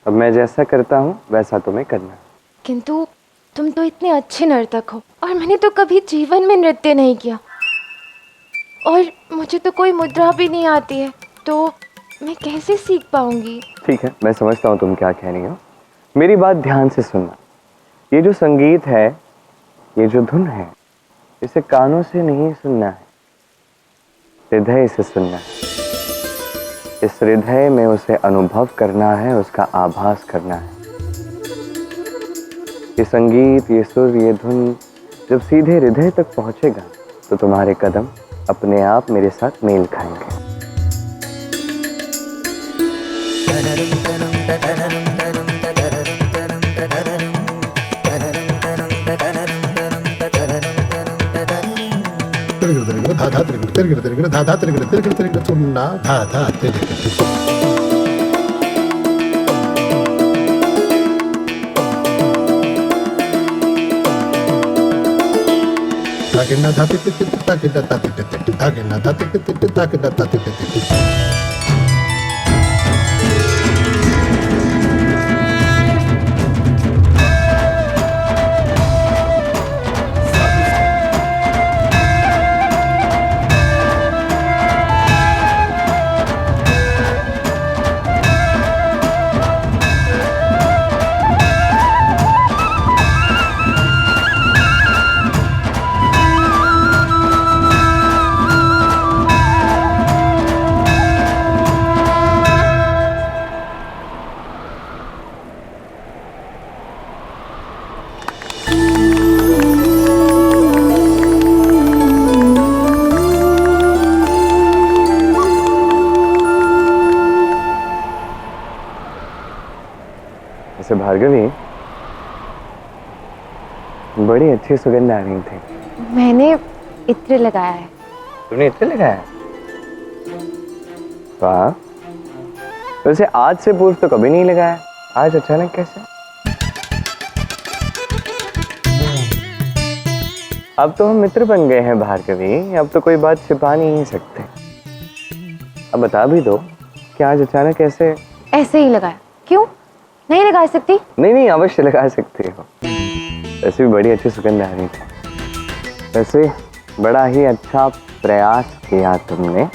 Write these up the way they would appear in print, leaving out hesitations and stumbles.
अब मैं जैसा करता हूँ वैसा तुम्हें करना है। किंतु तुम तो इतने अच्छे नर्तक हो और मैंने तो कभी जीवन में नृत्य नहीं किया और मुझे तो कोई मुद्रा भी नहीं आती है, तो मैं कैसे सीख पाऊंगी? ठीक है, मैं समझता हूँ तुम क्या कह रही हो। मेरी बात ध्यान से सुनना। ये जो संगीत है, ये जो धुन है, इसे कानों से नहीं सुनना है, हृदय से सुनना है। इस हृदय में उसे अनुभव करना है, उसका आभास करना है। ये संगीत, ये सुर, ये धुन जब सीधे हृदय तक पहुंचेगा तो तुम्हारे कदम अपने आप मेरे साथ मेल खाएंगे। धा वैसे भार्गवी, बड़ी अच्छी सुगंध आ रही थी। मैंने इत्र लगाया है। तुमने इत्र लगाया? वाह। वैसे आज से पूर्व तो कभी नहीं लगाया, आज अचानक कैसे? अब तो हम मित्र बन गए हैं भार्गवी, अब तो कोई बात छिपा नहीं सकते। अब बता भी दो कि आज अचानक ऐसे? ऐसे ही लगाया। क्यों नहीं लगा सकती? नहीं नहीं, अवश्य लगा सकती हो। वैसे भी बड़ी अच्छी सुगंध आ रही थी। वैसे बड़ा ही अच्छा प्रयास किया तुमने।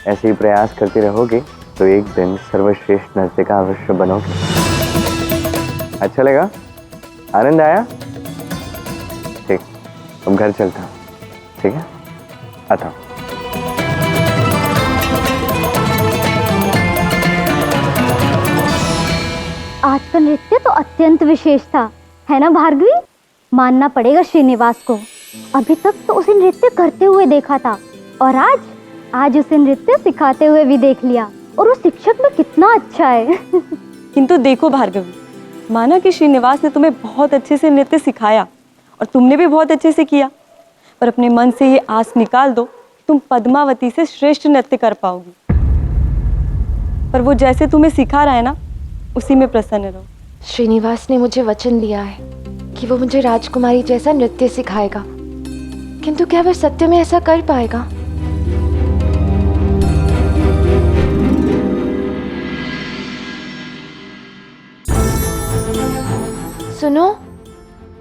ऐसे ही प्रयास करती रहोगी तो एक दिन सर्वश्रेष्ठ नर्तिका अवश्य बनोगे। अच्छा लगा? आनंद आया? ठीक, अब घर चलता हूँ। ठीक है, आता हूँ। आज का नृत्य तो अत्यंत विशेष था, है ना भार्गवी? मानना पड़ेगा श्रीनिवास को। अभी तक तो उसे नृत्य करते हुए देखा था और आज उसे नृत्य सिखाते हुए भी देख लिया। और वो शिक्षक में कितना अच्छा है। किंतु देखो भार्गवी, माना कि श्रीनिवास ने तुम्हें बहुत अच्छे से नृत्य सिखाया और तुमने भी बहुत अच्छे से किया, पर अपने मन से ये आस निकाल दो कि तुम पद्मावती से श्रेष्ठ नृत्य कर पाओगी। पर वो जैसे तुम्हें सिखा रहा है ना, उसी में प्रसन्न रहो। श्रीनिवास ने मुझे वचन दिया है कि वो मुझे राजकुमारी जैसा नृत्य सिखाएगा, किंतु क्या वह सत्य में ऐसा कर पाएगा? सुनो।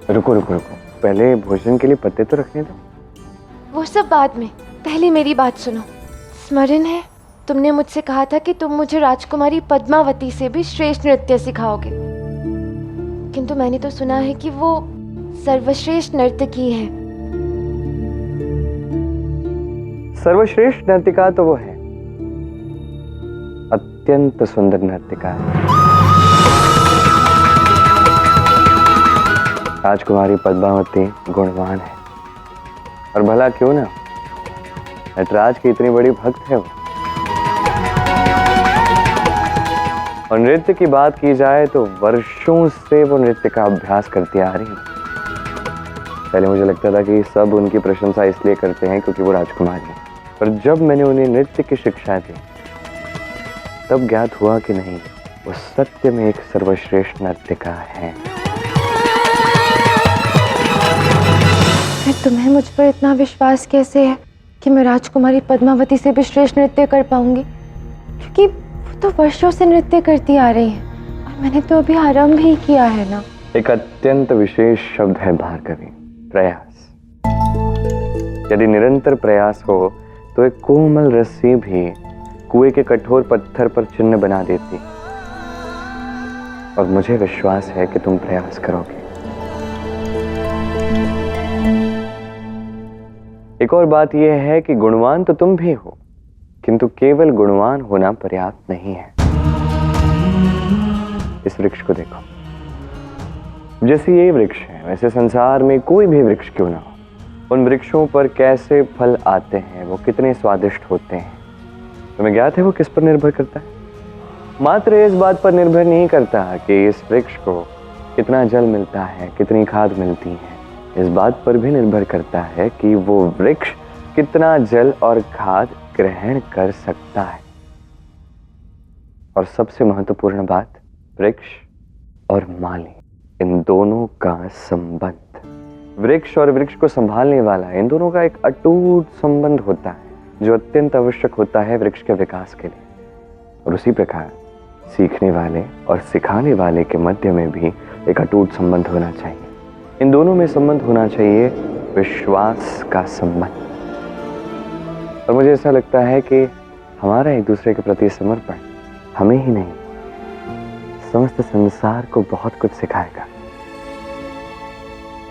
रुको रुको रुको, पहले भोजन के लिए पत्ते तो रखने दो। वो सब बाद में, पहले मेरी बात सुनो। स्मरण है तुमने मुझसे कहा था कि तुम मुझे राजकुमारी पद्मावती से भी श्रेष्ठ नृत्य सिखाओगे, किंतु मैंने तो सुना है कि वो सर्वश्रेष्ठ नर्तकी है। सर्वश्रेष्ठ नर्तिका तो वो है, अत्यंत सुंदर नर्तिका है। राजकुमारी पद्मावती गुणवान है, और भला क्यों ना, नटराज की इतनी बड़ी भक्त है वो। और नृत्य की बात की जाए तो वर्षों से वो नृत्य का अभ्यास करती आ रही है। पहले मुझे लगता था कि सब उनकी प्रशंसा इसलिए करते हैं क्योंकि वो राजकुमारी है, पर जब मैंने उन्हें नृत्य की शिक्षा दी तब ज्ञात हुआ कि नहीं, वो सत्य में एक सर्वश्रेष्ठ नर्तिका है। फिर तुम्हें मुझ पर इतना विश्वास कैसे है कि मैं राजकुमारी पद्मावती से भी श्रेष्ठ नृत्य कर पाऊंगी? क्योंकि वो तो वर्षों से नृत्य करती आ रही है और मैंने तो अभी आरंभ ही किया है ना। एक अत्यंत विशेष शब्द है भार्गवी, प्रयास। यदि निरंतर प्रयास हो तो एक कोमल रस्सी भी कुएं के कठोर पत्थर पर चिन्ह बना देती। और मुझे विश्वास है कि तुम प्रयास करोगे। एक और बात यह है कि गुणवान तो तुम भी हो, किंतु केवल गुणवान होना पर्याप्त नहीं है। इस वृक्ष को देखो, जैसे ये वृक्ष है वैसे संसार में कोई भी वृक्ष क्यों ना हो, उन वृक्षों पर कैसे फल आते हैं, वो कितने स्वादिष्ट होते हैं, तुम्हें ज्ञात है वो किस पर निर्भर करता है? मात्र इस बात पर निर्भर नहीं करता कि इस वृक्ष को कितना जल मिलता है, कितनी खाद मिलती है। इस बात पर भी निर्भर करता है कि वो वृक्ष कितना जल और खाद ग्रहण कर सकता है। और सबसे महत्वपूर्ण बात, वृक्ष और माली, इन दोनों का संबंध। वृक्ष और वृक्ष को संभालने वाला, इन दोनों का एक अटूट संबंध होता है जो अत्यंत आवश्यक होता है वृक्ष के विकास के लिए। और उसी प्रकार सीखने वाले और सिखाने वाले के मध्य में भी एक अटूट संबंध होना चाहिए। इन दोनों में संबंध होना चाहिए विश्वास का संबंध। और मुझे ऐसा लगता है कि हमारा एक दूसरे के प्रति समर्पण हमें ही नहीं, समस्त संसार को बहुत कुछ सिखाएगा।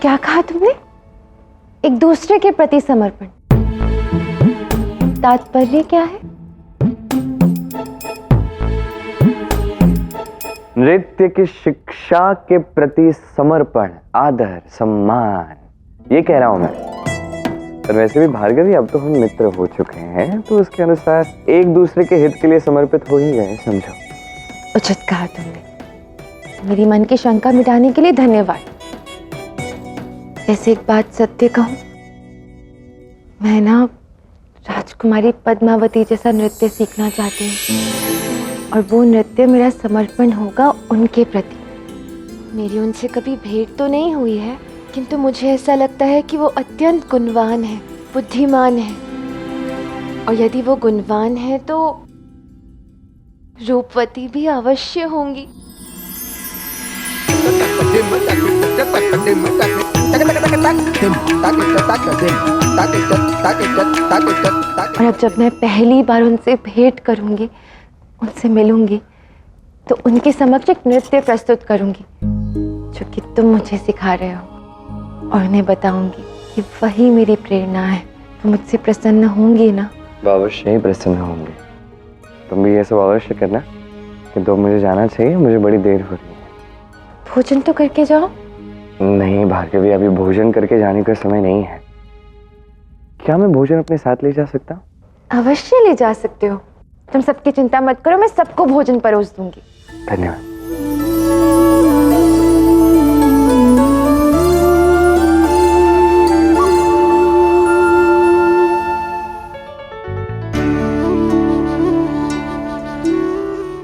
क्या कहा तुमने? एक दूसरे के प्रति समर्पण, तात्पर्य क्या है? नृत्य की शिक्षा के प्रति समर्पण, आदर, सम्मान, ये कह रहा हूं मैं। पर वैसे भी भार्गवी, अब तो हम मित्र हो चुके हैं, तो उसके अनुसार एक दूसरे के हित के लिए समर्पित हो ही गए, समझो। उचित कहा तुमने। मेरी मन की शंका मिटाने के लिए धन्यवाद। ऐसे एक बात सत्य कहूं, मैं ना राजकुमारी पद्मावती जैसा नृत्य सीखना चाहती हूँ, और वो नृत्य मेरा समर्पण होगा उनके प्रति। मेरी उनसे कभी भेंट तो नहीं हुई है, किंतु मुझे ऐसा लगता है कि वो अत्यंत गुणवान है, बुद्धिमान है। और यदि वो गुणवान है तो रूपवती भी अवश्य होंगी। और अब जब मैं पहली बार उनसे भेंट करूंगी, उनसे मिलूंगी, तो उनके समक्ष एक नृत्य प्रस्तुत करूंगी जो कि तुम मुझे सिखा रहे हो, और उन्हें बताऊंगी कि वही मेरी प्रेरणा है। तो मुझसे प्रसन्न होंगी ना? अवश्य ही प्रसन्न होंगे। तुम भी ये सब अवश्य करना, कि तो मुझे जाना चाहिए, मुझे बड़ी देर हो रही है। भोजन तो करके जाओ। नहीं भार्गवी, अभी भोजन करके जाने का समय नहीं है। क्या मैं भोजन अपने साथ ले जा सकता हूँ? अवश्य ले जा सकते हो। तुम सबकी चिंता मत करो, मैं सबको भोजन परोस दूंगी। धन्यवाद।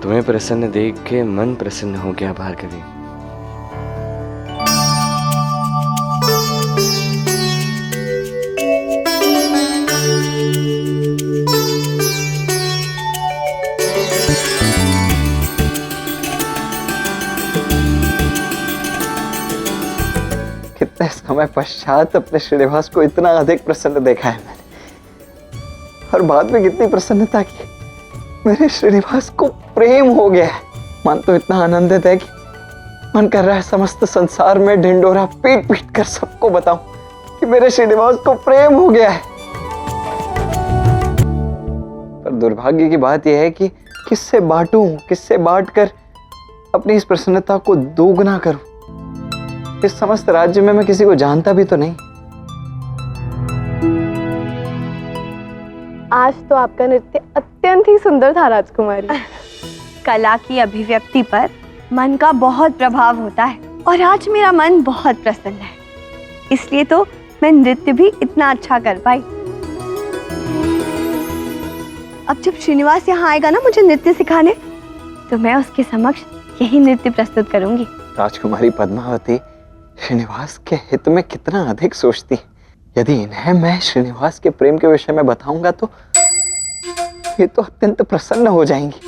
तुम्हें प्रसन्न देख के मन प्रसन्न हो गया भार्गवी। कितने समय पश्चात अपने श्रीनिवास को इतना अधिक प्रसन्न देखा है मैंने, और बाद में कितनी प्रसन्नता की। मेरे श्रीनिवास को प्रेम हो गया है। मन तो इतना आनंदित है कि मन कर रहा है समस्त संसार में ढिंडोरा पीट पीट कर सबको बताऊं कि मेरे श्रीनिवास को प्रेम हो गया है। पर दुर्भाग्य की बात यह है कि किससे बांटूं, किससे बांट कर अपनी इस प्रसन्नता को दोगुना करूं। इस समस्त राज्य में मैं किसी को जानता भी तो नहीं। आज तो आपका नृत्य अत्यंत ही सुंदर था राजकुमारी। कला की अभिव्यक्ति पर मन का बहुत प्रभाव होता है, और आज मेरा मन बहुत प्रसन्न है, इसलिए तो मैं नृत्य भी इतना अच्छा कर पाई। अब जब श्रीनिवास यहाँ आएगा ना मुझे नृत्य सिखाने, तो मैं उसके समक्ष यही नृत्य प्रस्तुत करूंगी। राजकुमारी पद्मावती श्रीनिवास के हित में कितना अधिक सोचती है। यदि इन्हें मैं श्रीनिवास के प्रेम के विषय में बताऊंगा तो ये तो अत्यंत प्रसन्न हो जाएंगी।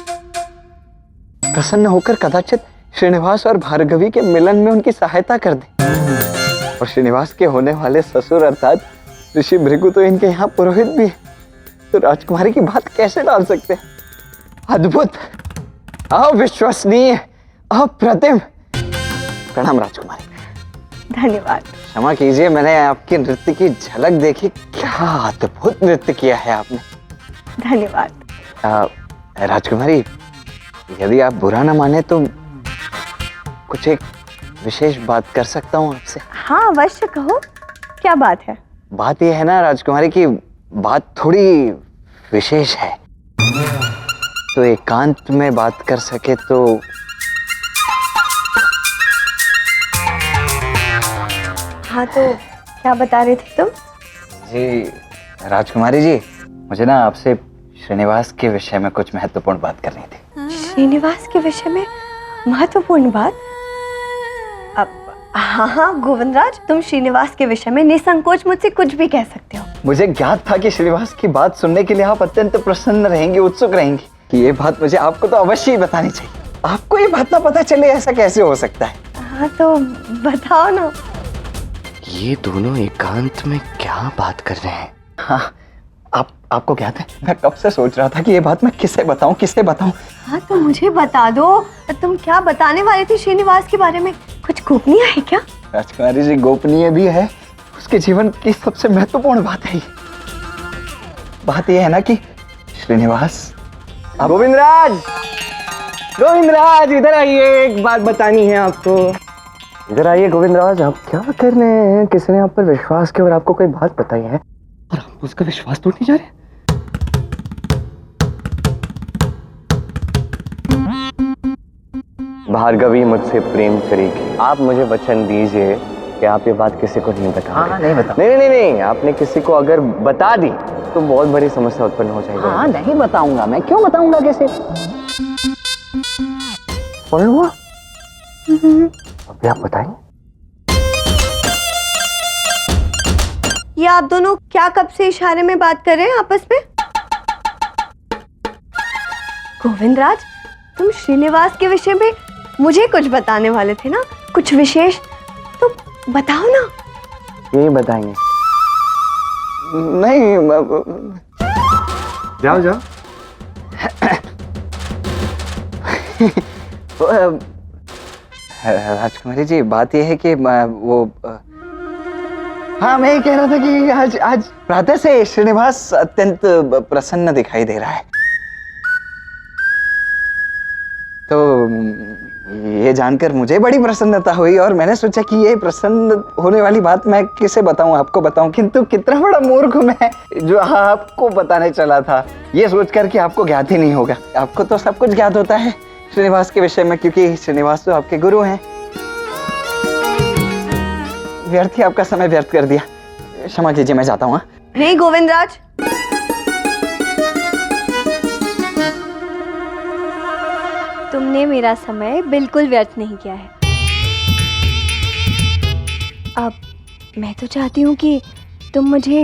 प्रसन्न होकर कदाचित श्रीनिवास और भार्गवी के मिलन में उनकी सहायता कर दें। और श्रीनिवास के होने वाले ससुर अर्थात ऋषि भृगु तो इनके यहाँ पुरोहित भी है, तो राजकुमारी की बात कैसे डाल सकते हैं? अद्भुत, अविश्वसनीय, अप्रतिम। प्रणाम राजकुमारी। धन्यवाद। क्षमा कीजिए, मैंने आपके नृत्य की झलक देखी। क्या अद्भुत नृत्य किया है आपने। धन्यवाद। राजकुमारी, यदि आप बुरा ना माने तो कुछ एक विशेष बात कर सकता हूँ आपसे? हाँ अवश्य, कहो क्या बात है? बात यह है ना राजकुमारी की बात थोड़ी विशेष है, तो एकांत में बात कर सके तो। हाँ तो क्या बता रहे थे तुम? जी राजकुमारी जी, मुझे ना आपसे श्रीनिवास के विषय में कुछ महत्वपूर्ण बात करनी थी। श्रीनिवास के विषय में महत्वपूर्ण बात? अब हाँ गोविंदराज, तुम श्रीनिवास के विषय में निसंकोच मुझसे कुछ भी कह सकते हो। मुझे ज्ञात था कि श्रीनिवास की बात सुनने के लिए आप अत्यंत प्रसन्न रहेंगे, उत्सुक रहेंगे कि ये बात मुझे आपको तो अवश्य ही बतानी चाहिए। आपको ये बात ना पता चले, ऐसा कैसे हो सकता है? हाँ तो बताओ ना। ये दोनों एकांत में क्या बात कर रहे हैं? हाँ, आपको ज्ञात है, मैं कब से सोच रहा था कि ये बात मैं किसे बताऊं, किसे बताऊं। हाँ तो मुझे बता दो, तुम क्या बताने वाले थे श्रीनिवास के बारे में? कुछ गोपनीय है क्या? राजकुमारी जी, गोपनीय भी है, उसके जीवन की सबसे महत्वपूर्ण बात है। बात यह है ना कि श्रीनिवास। गोविंदराज, गोविंदराज इधर आइए, एक बात बतानी है आपको। इधर आइए गोविंदराज, आप क्या कर रहे हैं? किसने आप पर विश्वास किया और आपको कोई बात बताई है और आप उसका विश्वास तोड़ने जा रहे हैं? भार्गवी मुझसे प्रेम करेगी। आप मुझे वचन दीजिए कि आप ये बात किसी को नहीं बताओगे। हाँ, नहीं बता। नहीं, आपने किसी को अगर बता दी तो बहुत बड़ी समस्या उत्पन्न हो जाएगी। हाँ, नहीं बताऊंगा। मैं क्यों बताऊंगा किसे? और हुआ अभी आप बताएंगे? ये आप दोनों क्या कब से इशारे में बात कर रहे हैं आपस में? गोविंदराज, तुम श्रीनिवास के विषय में मुझे कुछ बताने वाले थे ना, कुछ विशेष, तो बताओ ना। यही बताएंगे। नहीं, जाओ जाओ। राजकुमारी जी, बात यह है कि हाँ, मैं ये कह रहा था कि आज प्रातः से श्रीनिवास अत्यंत प्रसन्न दिखाई दे रहा है, तो ये जानकर मुझे बड़ी प्रसन्नता हुई और मैंने सोचा कि ये प्रसन्न होने वाली बात मैं किसे बताऊं, आपको बताऊं। किंतु कितना बड़ा मूर्ख मैं, जो आपको बताने चला था, ये सोचकर कि आपको ज्ञात ही नहीं होगा। आपको तो सब कुछ ज्ञात होता है श्रीनिवास के विषय में, क्योंकि श्रीनिवास तो आपके गुरु हैं। व्यर्थ ही आपका समय व्यर्थ कर दिया, क्षमा कीजिए, मैं जाता हूँ। नहीं गोविंदराज, तुमने मेरा समय बिल्कुल व्यर्थ नहीं किया है। अब मैं तो चाहती हूँ कि तुम मुझे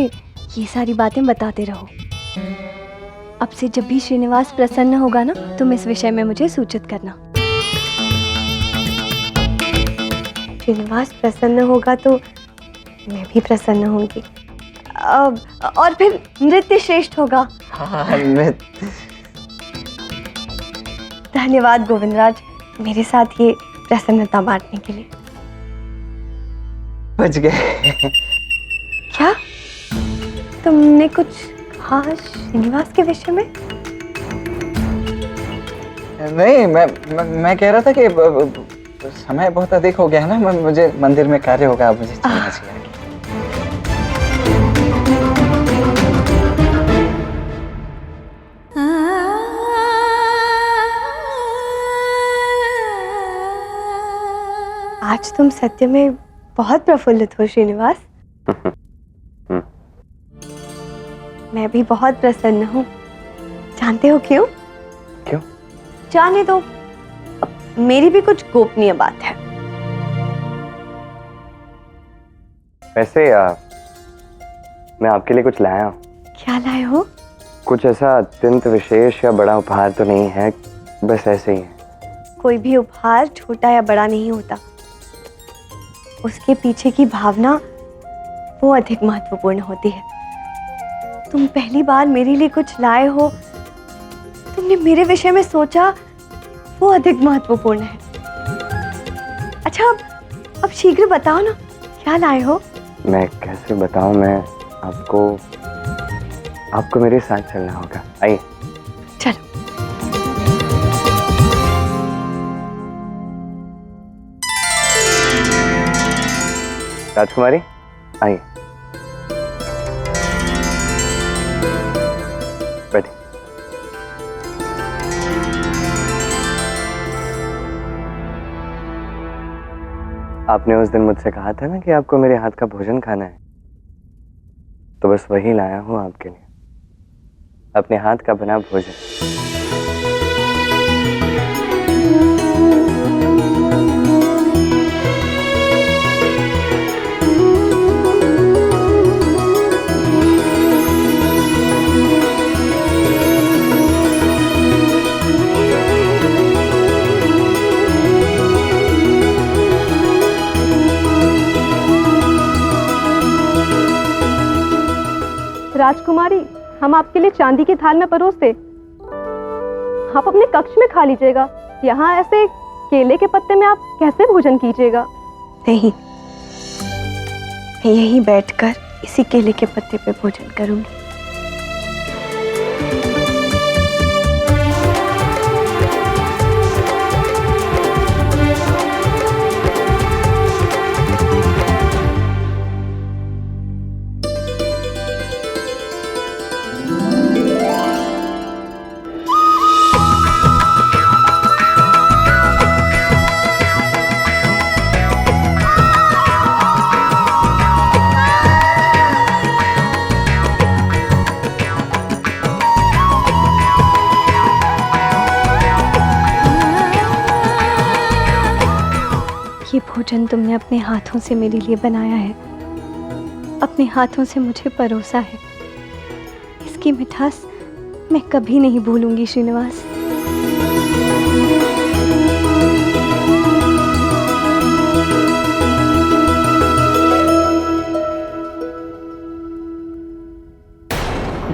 ये सारी बातें बताते रहो। अब से जब भी श्रीनिवास प्रसन्न होगा ना, तुम इस विषय में मुझे सूचित करना। श्रीनिवास प्रसन्न होगा तो मैं भी प्रसन्न होंगी। और फिर नृत्य श्रेष्ठ होगा। धन्यवाद गोविंदराज, मेरे साथ ये प्रसन्नता बांटने के लिए। बच गए। क्या तुमने कुछ कहा श्रीनिवास के विषय में? नहीं, मैं कह रहा था कि समय बहुत अधिक हो गया है ना, मुझे मंदिर में कार्य होगा, अब मुझे चलना चाहिए। आज तुम सत्य में बहुत प्रफुल्लित हो श्रीनिवास। मैं भी बहुत प्रसन्न हूँ। जानते हो क्यों? क्यों? जाने दो, मेरी भी कुछ गोपनीय बात है। वैसे मैं आपके लिए कुछ लाया हूँ। क्या लाए हो? कुछ ऐसा अत्यंत विशेष या बड़ा उपहार तो नहीं है, बस ऐसे ही है। कोई भी उपहार छोटा या बड़ा नहीं होता, उसके पीछे की भावना वो अधिक महत्वपूर्ण होती है। तुम पहली बार मेरे लिए कुछ लाए हो, तुमने मेरे विषय में सोचा, वो अधिक महत्वपूर्ण है। अच्छा अब शीघ्र बताओ ना, क्या लाए हो? मैं कैसे बताऊं, मैं आपको मेरे साथ चलना होगा। आइए। चलो। राजकुमारी आइए, बैठिए। आपने उस दिन मुझसे कहा था ना कि आपको मेरे हाथ का भोजन खाना है, तो बस वही लाया हूं आपके लिए, अपने हाथ का बना भोजन। राजकुमारी, हम आपके लिए चांदी की थाल में परोसते, आप अपने कक्ष में खा लीजिएगा। यहाँ ऐसे केले के पत्ते में आप कैसे भोजन कीजिएगा? नहीं, मैं यहीं बैठकर इसी केले के पत्ते पे भोजन करूंगी। ये भोजन तुमने अपने हाथों से मेरे लिए बनाया है, अपने हाथों से मुझे परोसा है। इसकी मिठास मैं कभी नहीं भूलूंगी श्रीनिवास।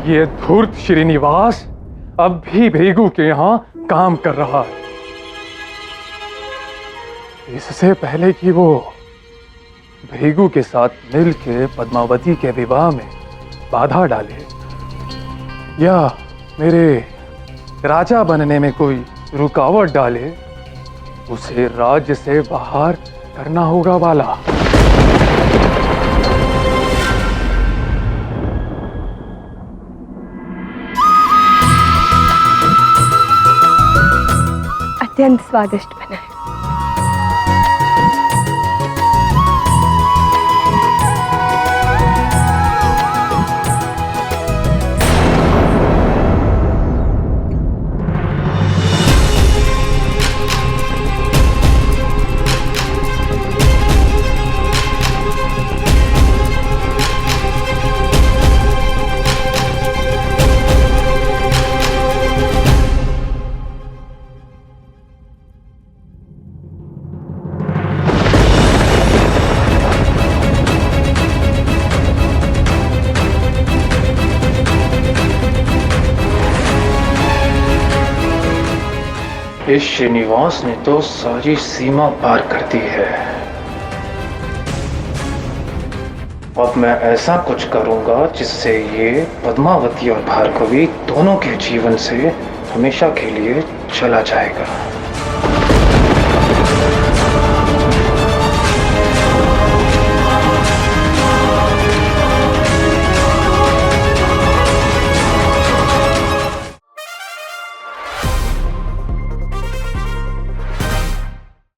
ये धूर्त श्रीनिवास अब भी भृगु के यहाँ काम कर रहा है। इससे पहले कि वो भृगु के साथ मिलकर पद्मावती के विवाह में बाधा डाले या मेरे राजा बनने में कोई रुकावट डाले, उसे राज्य से बाहर करना होगा वाला। अत्यंत स्वादिष्ट बना है। इस श्रीनिवास ने तो सारी सीमा पार कर दी है। अब मैं ऐसा कुछ करूंगा जिससे ये पद्मावती और भार्गवी दोनों के जीवन से हमेशा के लिए चला जाएगा।